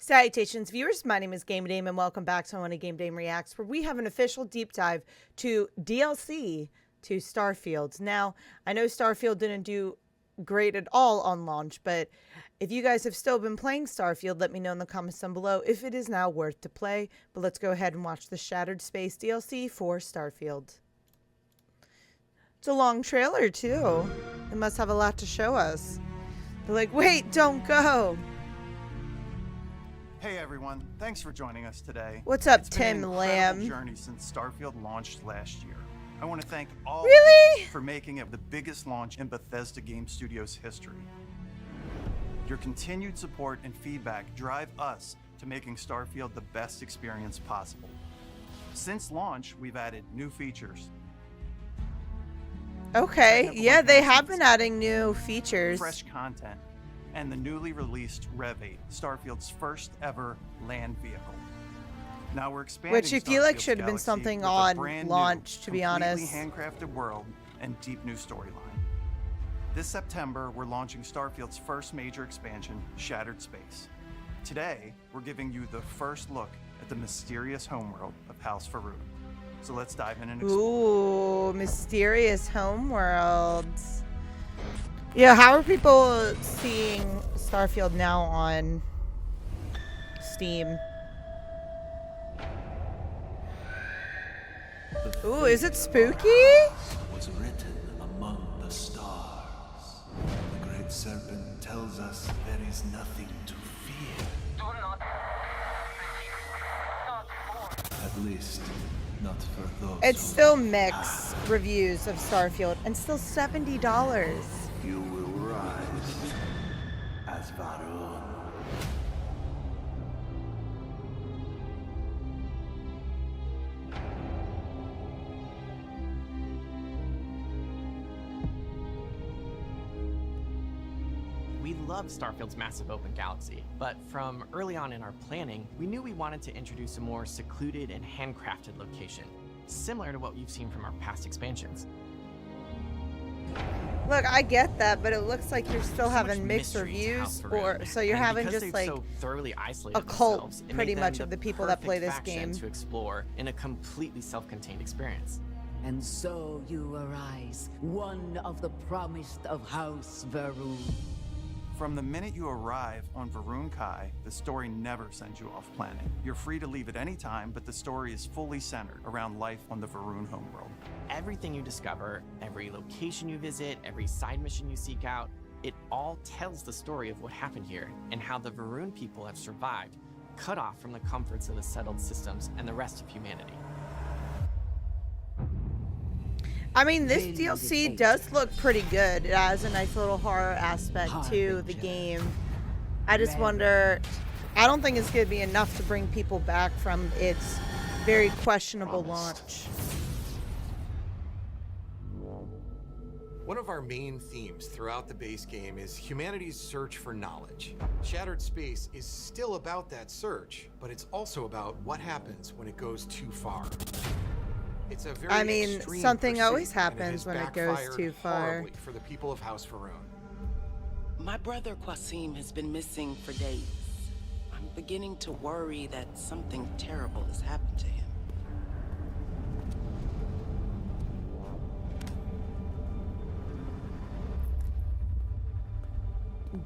Salutations, viewers. My name is GameDame, and welcome back to GameDame Reacts, where we have an official deep dive to DLC to Starfield. Now, I know Starfield didn't do great at all on launch, but if you guys have still been playing Starfield, let me know in the comments down below if it is now worth to play. But let's go ahead and watch the Shattered Space DLC for Starfield. It's a long trailer, too. It must have a lot to show us. They're like, wait, don't go. Hey everyone, thanks for joining us today. What's up, It's Tim been an Lamb? incredible journey since Starfield launched last year. I want to thank all of Really? you for making it the biggest launch in Bethesda Game Studios history. Your continued support and feedback drive us to making Starfield the best experience possible. Since launch, we've added new features. Okay, Technical yeah, they have enhancements, been adding new features. fresh content, and the newly released Rev 8, Starfield's first ever land vehicle. Now we're expanding Which I feel like Starfield's should have been galaxy something with a on brand launch, new, to be honest. completely handcrafted world and deep new storyline. This September, we're launching Starfield's first major expansion, Shattered Space. Today, we're giving you the first look at the mysterious homeworld of House Faroon. So let's dive in and explore. Ooh, mysterious homeworlds. Yeah, how are people seeing Starfield now on Steam? Ooh, is it spooky? Was written among the stars. The great serpent tells us there is nothing to fear. At least, not for those. It's who still have. mixed reviews of Starfield and still $70. You will rise as Varun. We love Starfield's massive open galaxy, but from early on in our planning, we knew we wanted to introduce a more secluded and handcrafted location, similar to what we've seen from our past expansions. Look, I get that, but it looks like you're still So much having mixed mystery to House reviews, or Faroon, so you're and having because just they've like so thoroughly isolated a cult, themselves, it pretty made much, them of the the people that play perfect this faction game. to explore in a completely self-contained experience. And so you arise, one of the promised of House Varun. From the minute you arrive on Varun Kai, the story never sends you off planet. You're free to leave at any time, but the story is fully centered around life on the Varun homeworld. Everything you discover, every location you visit, every side mission you seek out, it all tells the story of what happened here and how the Varun people have survived, cut off from the comforts of the settled systems and the rest of humanity. I mean, this DLC does look pretty good. It has a nice little horror aspect to the game. I just wonder, I don't think it's going to be enough to bring people back from its very questionable launch. One of our main themes throughout the base game is humanity's search for knowledge. Shattered Space is still about that search, but it's also about what happens when it goes too far. It's a very I mean, extreme something pursuit, always and happens when it goes backfired too far. horribly for the people of House Faroon. My brother Qasim has been missing for days. I'm beginning to worry that something terrible has happened to him.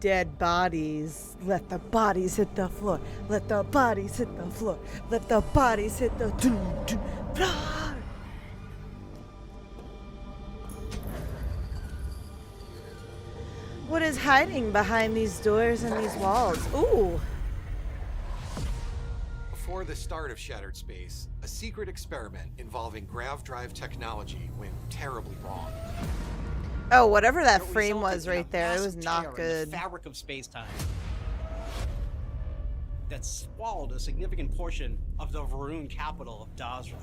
Dead bodies. Let the bodies hit the floor. Let the bodies hit the floor. Let the bodies hit the... blah. What is hiding behind these doors and these walls? Ooh. Before the start of Shattered Space, a secret experiment involving grav drive technology went terribly wrong. Oh, whatever that It frame resulted was in a right there, it was massive not tear in good. the fabric of space-time that swallowed a significant portion of the Varun capital of Dazra.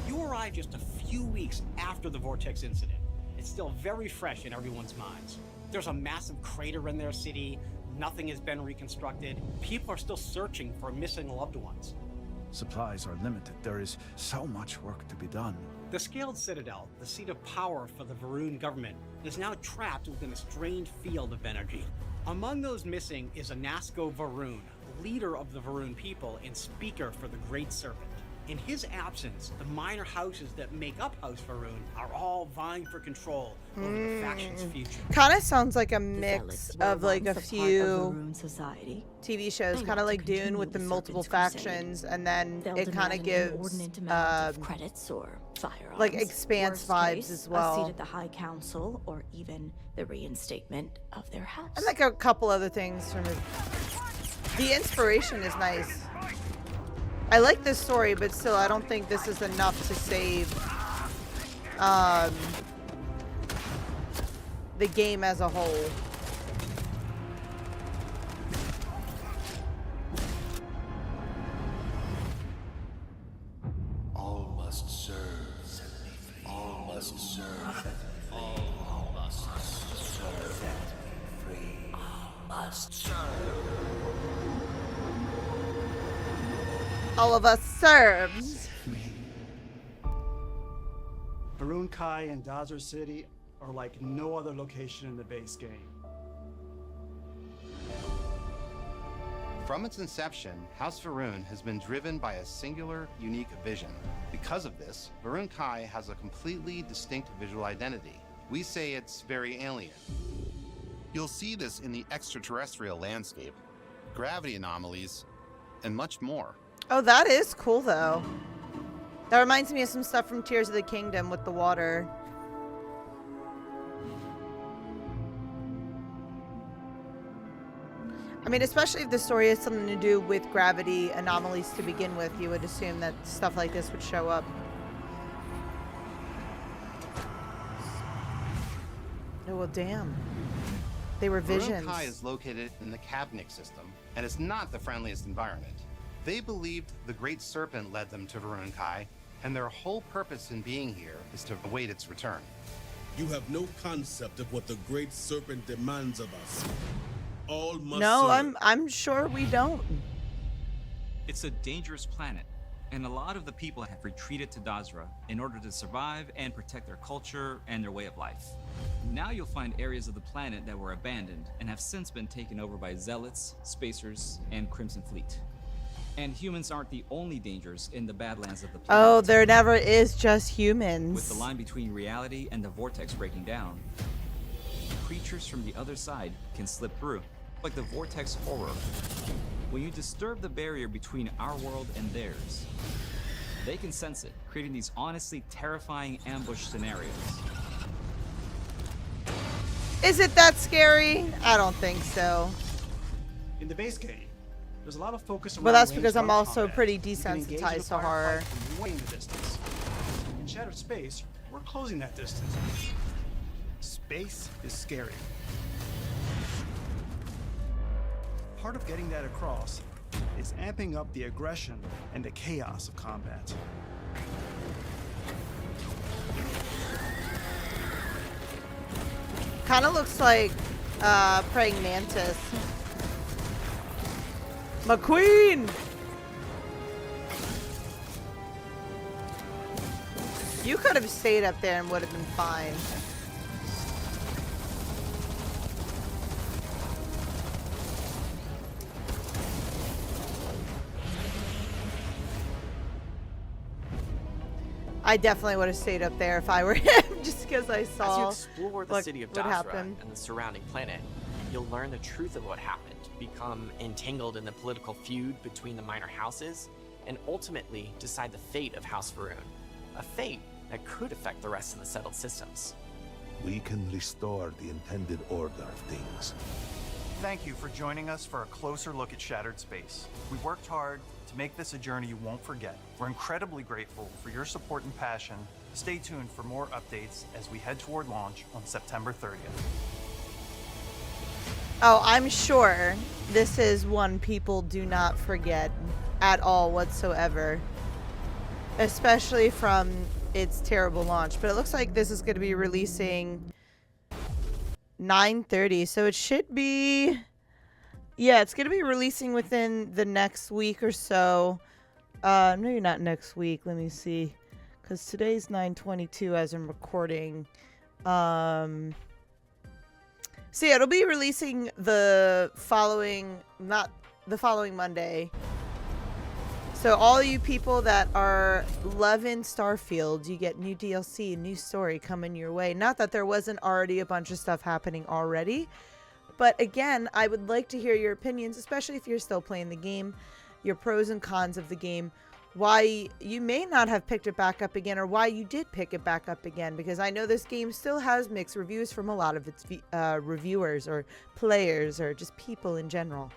You arrived just a few weeks after the Vortex incident. It's still very fresh in everyone's minds. There's a massive crater in their city. Nothing has been reconstructed. People are still searching for missing loved ones. Supplies are limited. There is so much work to be done. The Scaled Citadel, the seat of power for the Varun government, is now trapped within a strange field of energy. Among those missing is Anasco Varun, leader of the Varun people and speaker for the Great Serpent. In his absence, the minor houses that make up House Varun are all vying for control over the faction's future. Kind of sounds like a The mix Zealots were of like a once part of few Varun society. TV shows, They kind of want to like Dune continue with the the multiple Serpent's crusade. factions, and then They'll it kind demand of an gives inordinate amount of credits or firearms. like Expanse Worst vibes case, as a well. seat at the High Council, or even the reinstatement of their house. and like a couple other things from it. The inspiration is nice. I like this story, but still, I don't think this is enough to save the game as a whole. All must serve. All must serve. All must serve. Set me free. All must serve. All of us serves. Varun Kai and Dazra City are like no other location in the base game. From its inception, House Varun has been driven by a singular, unique vision. Because of this, Varun Kai has a completely distinct visual identity. We say it's very alien. You'll see this in the extraterrestrial landscape, gravity anomalies, and much more. Oh, that is cool, though. That reminds me of some stuff from Tears of the Kingdom with the water. I mean, especially if the story has something to do with gravity anomalies to begin with, you would assume that stuff like this would show up. Oh, well, damn. They were visions. Varun Kai is located in the Kabnik system, and it's not the friendliest environment. They believed the Great Serpent led them to Varun Kai, and their whole purpose in being here is to await its return. You have no concept of what the Great Serpent demands of us. All must No, serve. I'm sure we don't. It's a dangerous planet, and a lot of the people have retreated to Dazra in order to survive and protect their culture and their way of life. Now you'll find areas of the planet that were abandoned and have since been taken over by Zealots, Spacers, and Crimson Fleet. And humans aren't the only dangers in the Badlands of the planet. Oh, there never is just humans. With the line between reality and the vortex breaking down, creatures from the other side can slip through, like the vortex horror. When you disturb the barrier between our world and theirs, they can sense it, creating these honestly terrifying ambush scenarios. Is it that scary? I don't think so. In the base game, there's a lot of focus around But that's ranged because I'm ground also combat. pretty You can engage in a desensitized to firefight horror. from way in the distance. In Shattered Space, we're closing that distance. Space is scary. Part of getting that across is amping up the aggression and the chaos of combat. Kind of looks like praying mantis. McQueen! You could have stayed up there and would have been fine. I definitely would have stayed up there if I were him, just because I As you saw explore the what city of would Dazra happen. and the surrounding planet, you'll learn the truth of what happened, become entangled in the political feud between the minor houses, and ultimately decide the fate of House Varun. A fate that could affect the rest of the settled systems. We can restore the intended order of things. Thank you for joining us for a closer look at Shattered Space. We worked hard to make this a journey you won't forget. We're incredibly grateful for your support and passion. Stay tuned for more updates as we head toward launch on September 30th. Oh, I'm sure this is one people do not forget at all whatsoever. Especially from its terrible launch. But it looks like this is going to be releasing 9:30, so it should be, yeah, it's gonna be releasing within the next week or so. Maybe not next week, let me see, because today's 9/22 as I'm recording. So yeah, it'll be releasing the following, not the following Monday. So all you people that are loving Starfield, you get new DLC, new story coming your way. Not that there wasn't already a bunch of stuff happening already, but again, I would like to hear your opinions, especially if you're still playing the game, your pros and cons of the game, why you may not have picked it back up again, or why you did pick it back up again, because I know this game still has mixed reviews from a lot of its reviewers or players or just people in general.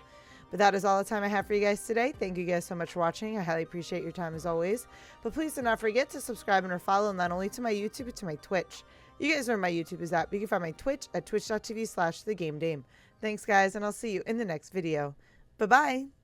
But that is all the time I have for you guys today. Thank you guys so much for watching. I highly appreciate your time as always. But please do not forget to subscribe and or follow not only to my YouTube, but to my Twitch. You guys know where my YouTube is at. You can find my Twitch at twitch.tv/thegamedame. Thanks guys, and I'll see you in the next video. Bye-bye.